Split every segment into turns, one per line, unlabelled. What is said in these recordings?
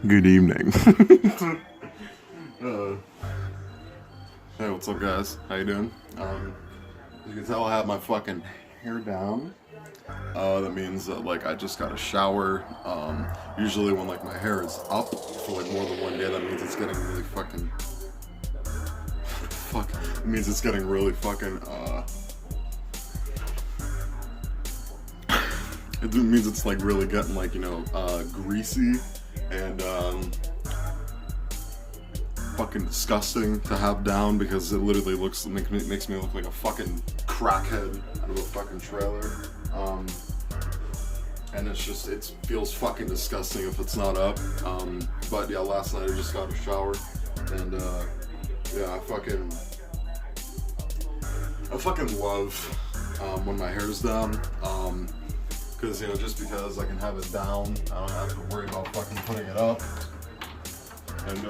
Good evening. Hey, what's up, guys? How you doing? As you can tell, I have my fucking hair down. That means that like I just got a shower. Usually when like my hair is up for like more than one day, that means it's getting really fucking. Fuck. It means it's getting really fucking. It means it's like really getting like greasy and fucking disgusting to have down because it literally makes me look like a fucking crackhead out of a fucking trailer. And it feels fucking disgusting if it's not up. But yeah, last night I just got a shower and yeah, I fucking love when my hair's down. Because, just because I can have it down, I don't have to worry about fucking putting it up. And,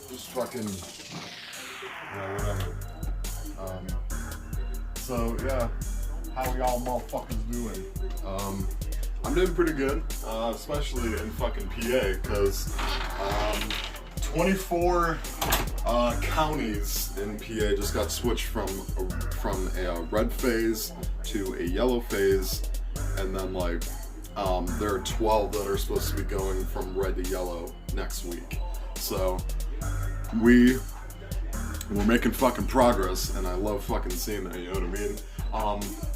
just fucking, whatever. So, yeah, how y'all motherfuckers doing? I'm doing pretty good, especially in fucking PA, because, 24 counties in PA just got switched from a red phase to a yellow phase. And then there are 12 that are supposed to be going from red to yellow next week. So we're making fucking progress, and I love fucking seeing that. You know what I mean?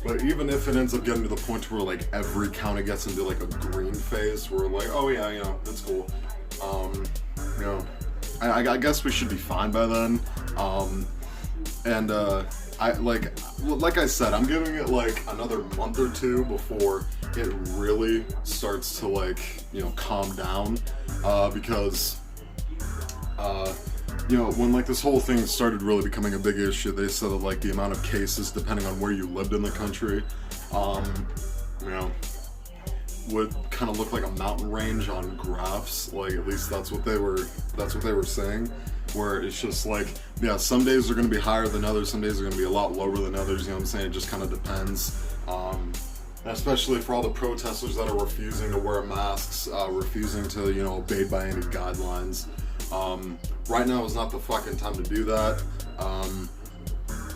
But even if it ends up getting to the point where like every county gets into like a green phase, we're like, oh yeah, that's cool. I guess we should be fine by then. Like I said, I'm giving it like another month or two before it really starts to calm down, because when like this whole thing started really becoming a big issue, they said that like the amount of cases, depending on where you lived in the country, would kind of look like a mountain range on graphs. Like at least that's what they were saying. Where it's just like, yeah, some days are going to be higher than others, some days are going to be a lot lower than others, you know what I'm saying? It just kind of depends. Especially for all the protesters that are refusing to wear masks, refusing to, obey by any guidelines. Right now is not the fucking time to do that.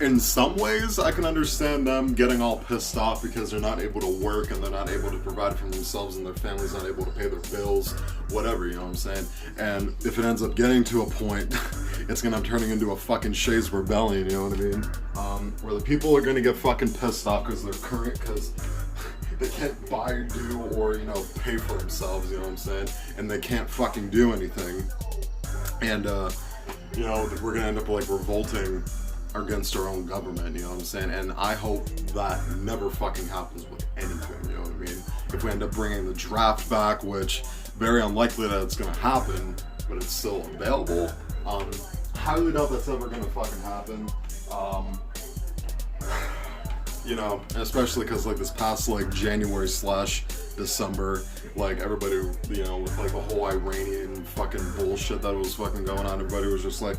In some ways, I can understand them getting all pissed off because they're not able to work and they're not able to provide for themselves and their family's not able to pay their bills, whatever, you know what I'm saying? And if it ends up getting to a point, it's gonna end up turning into a fucking Shays rebellion, you know what I mean? Where the people are gonna get fucking pissed off because they can't buy or do or, pay for themselves, you know what I'm saying? And they can't fucking do anything. And, we're gonna end up revolting against our own government, you know what I'm saying? And I hope that never fucking happens with anything, you know what I mean? If we end up bringing the draft back, which very unlikely that it's gonna happen, but it's still available, highly doubt that's ever gonna fucking happen. Especially because this past January/December, everybody, with the whole Iranian fucking bullshit that was fucking going on, everybody was just like,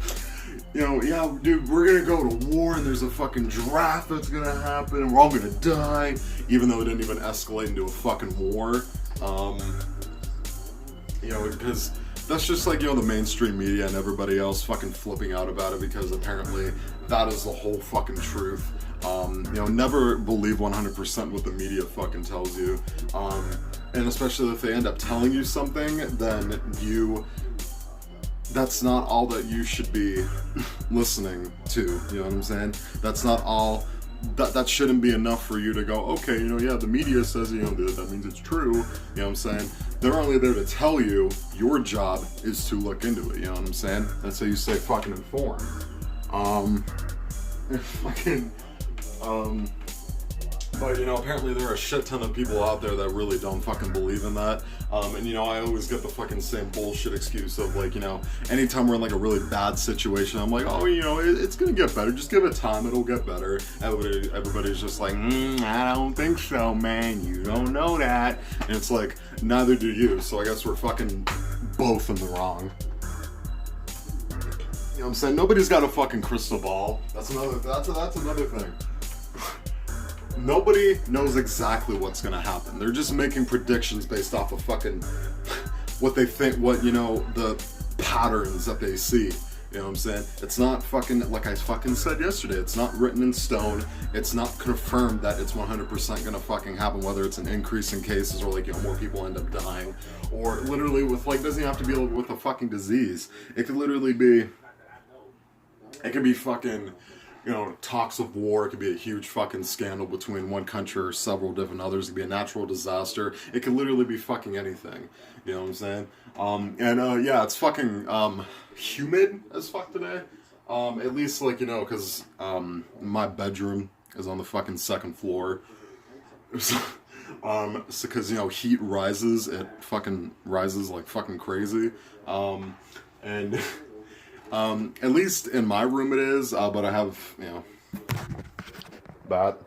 yeah, dude, we're gonna go to war and there's a fucking draft that's gonna happen and we're all gonna die, even though it didn't even escalate into a fucking war. Because that's just the mainstream media and everybody else fucking flipping out about it because apparently that is the whole fucking truth. Never believe 100% what the media fucking tells you. And especially if they end up telling you something, then that's not all that you should be listening to, you know what I'm saying? That's not all, that shouldn't be enough for you to go, okay, yeah, the media says, that means it's true, you know what I'm saying? They're only there to tell you, your job is to look into it, you know what I'm saying? That's how you stay fucking informed. But apparently there are a shit ton of people out there that really don't fucking believe in that. And I always get the fucking same bullshit excuse of anytime we're in a really bad situation, I'm like, oh, it's gonna get better. Just give it time, it'll get better. Everybody's just like, I don't think so, man. You don't know that. And it's like, neither do you. So I guess we're fucking both in the wrong. You know what I'm saying? Nobody's got a fucking crystal ball. That's another thing. Nobody knows exactly what's gonna happen. They're just making predictions based off of fucking what they think, what, you know, the patterns that they see. You know what I'm saying? It's not fucking, like I fucking said yesterday, it's not written in stone. It's not confirmed that it's 100% gonna fucking happen, whether it's an increase in cases or like, you know, more people end up dying. Or literally with, like, doesn't even have to be with a fucking disease. It could literally be, it could be fucking, you know, talks of war. It could be a huge fucking scandal between one country or several different others. It could be a natural disaster. It could literally be fucking anything. You know what I'm saying? Yeah, it's fucking humid as fuck today. At least, like, you know, because my bedroom is on the fucking second floor. So, because, you know, heat rises. It fucking rises like fucking crazy. And at least in my room it is, but I have, you know, that, you know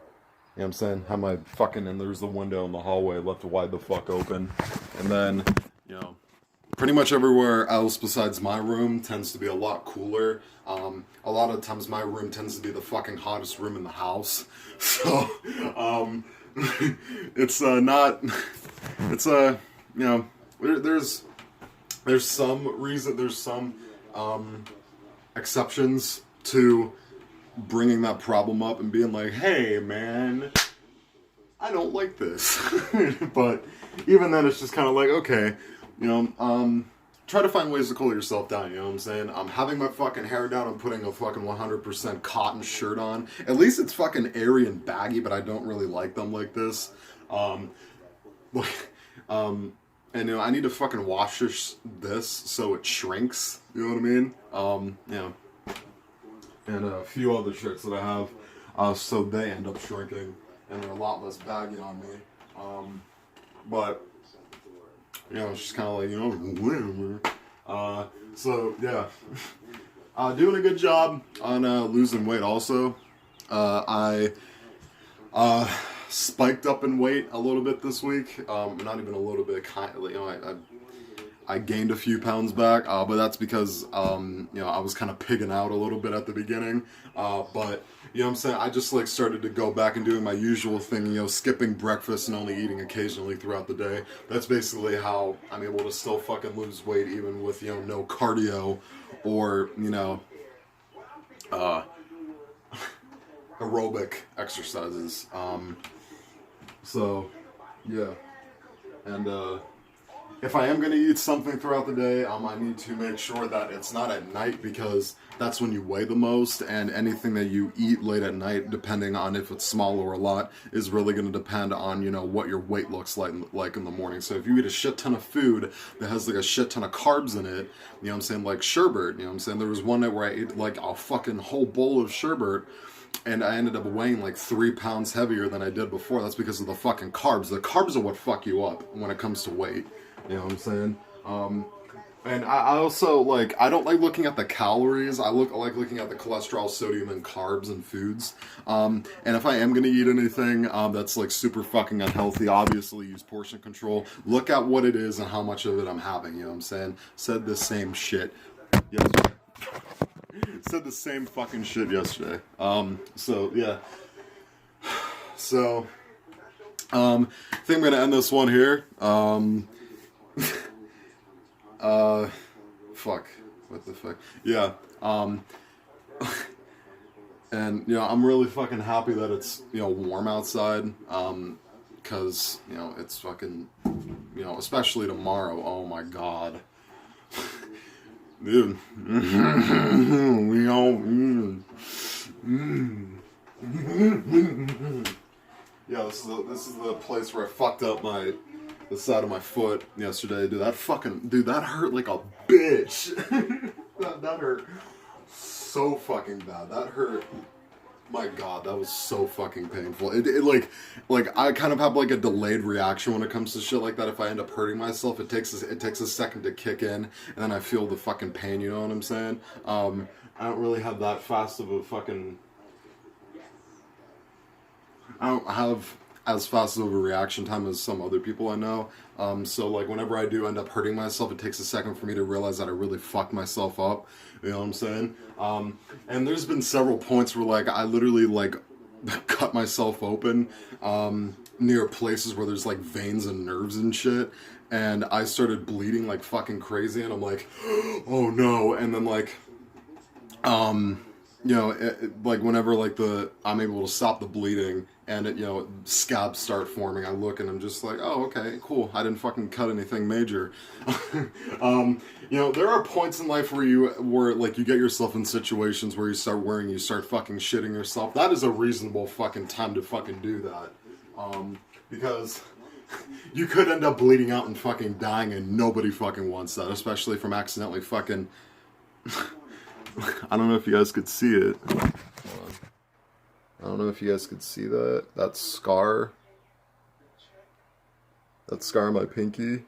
what I'm saying, have my fucking, and there's the window in the hallway left wide the fuck open, and then, you know, pretty much everywhere else besides my room tends to be a lot cooler. A lot of times my room tends to be the fucking hottest room in the house, so, it's, not, it's, you know, there's some reason, there's some, exceptions to bringing that problem up and being like, hey man, I don't like this. But even then it's just kind of like, okay, you know, try to find ways to cool yourself down, you know what I'm saying? I'm having my fucking hair down, I'm putting a fucking 100% cotton shirt on. At least it's fucking airy and baggy, but I don't really like them like this. And, you know, I need to fucking wash this so it shrinks, you know what I mean? You know, and a few other shirts that I have, so they end up shrinking, and they're a lot less baggy on me. But, you know, it's just kind of like, you know, so, yeah. Doing a good job on, losing weight also. I spiked up in weight a little bit this week. Not even a little bit, you know, I gained a few pounds back, but that's because, you know, I was kind of pigging out a little bit at the beginning, but, you know what I'm saying, I just, like, started to go back and doing my usual thing, you know, skipping breakfast and only eating occasionally throughout the day. That's basically how I'm able to still fucking lose weight, even with, you know, no cardio, or, you know, aerobic exercises. So, yeah, and, if I am going to eat something throughout the day, I need to make sure that it's not at night, because that's when you weigh the most, and anything that you eat late at night, depending on if it's small or a lot, is really going to depend on, you know, what your weight looks like in the morning. So if you eat a shit ton of food that has like a shit ton of carbs in it, you know what I'm saying, like sherbet, you know what I'm saying, there was one night where I ate like a fucking whole bowl of sherbet, and I ended up weighing like 3 pounds heavier than I did before. That's because of the fucking carbs. The carbs are what fuck you up when it comes to weight. You know what I'm saying? And I also, like, I don't like looking at the calories. I like looking at the cholesterol, sodium, and carbs in foods. And if I am going to eat anything that's, like, super fucking unhealthy, obviously use portion control. Look at what it is and how much of it I'm having, you know what I'm saying? Said the same shit yesterday. Said the same fucking shit yesterday. So, yeah. So, I think I'm going to end this one here. Fuck. What the fuck? Yeah, and, you know, I'm really fucking happy that it's, you know, warm outside, cause, you know, it's fucking, you know, especially tomorrow, oh my god. Dude. We all, Yeah, this is the place where I fucked up the side of my foot yesterday. Dude, that hurt like a bitch. that hurt so fucking bad. That hurt. My god, that was so fucking painful. It like I kind of have like a delayed reaction when it comes to shit like that. If I end up hurting myself, it takes a second to kick in, and then I feel the fucking pain, you know what I'm saying? I don't really have that fast of a fucking, I don't have as fast of a reaction time as some other people I know. So like whenever I do end up hurting myself, it takes a second for me to realize that I really fucked myself up. You know what I'm saying? And there's been several points where like I literally like cut myself open near places where there's like veins and nerves and shit. and I started bleeding like fucking crazy, and I'm like, oh no, and then like, you know, like whenever like I'm able to stop the bleeding and it, you know, scabs start forming, I look and I'm just like, oh, okay, cool. I didn't fucking cut anything major. You know, there are points in life where like you get yourself in situations where you start fucking shitting yourself. That is a reasonable fucking time to fucking do that. Because you could end up bleeding out and fucking dying, and nobody fucking wants that, especially from accidentally fucking I don't know if you guys could see it. Hold on. I don't know if you guys could see that. That scar. That scar on my pinky.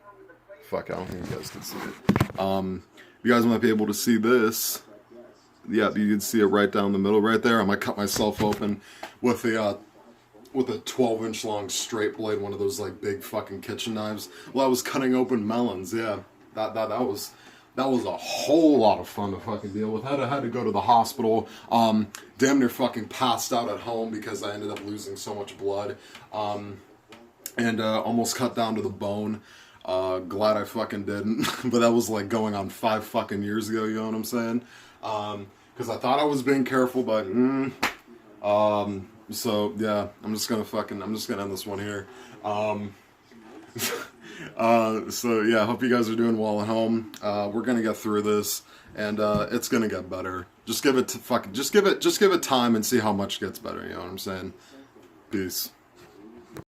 Fuck, I don't think you guys can see it. You guys might be able to see this. Yeah, you can see it right down the middle right there. I might cut myself open with a 12-inch long straight blade, one of those like big fucking kitchen knives. Well, I was cutting open melons, yeah. That was a whole lot of fun to fucking deal with. I had to go to the hospital. Damn near fucking passed out at home because I ended up losing so much blood. And almost cut down to the bone. Glad I fucking didn't. But that was like going on 5 fucking years ago, you know what I'm saying? Because I thought I was being careful, but so yeah, I'm just gonna end this one here. So yeah, I hope you guys are doing well at home. We're gonna get through this, and it's gonna get better. Just give it time and see how much gets better. You know what I'm saying? Peace.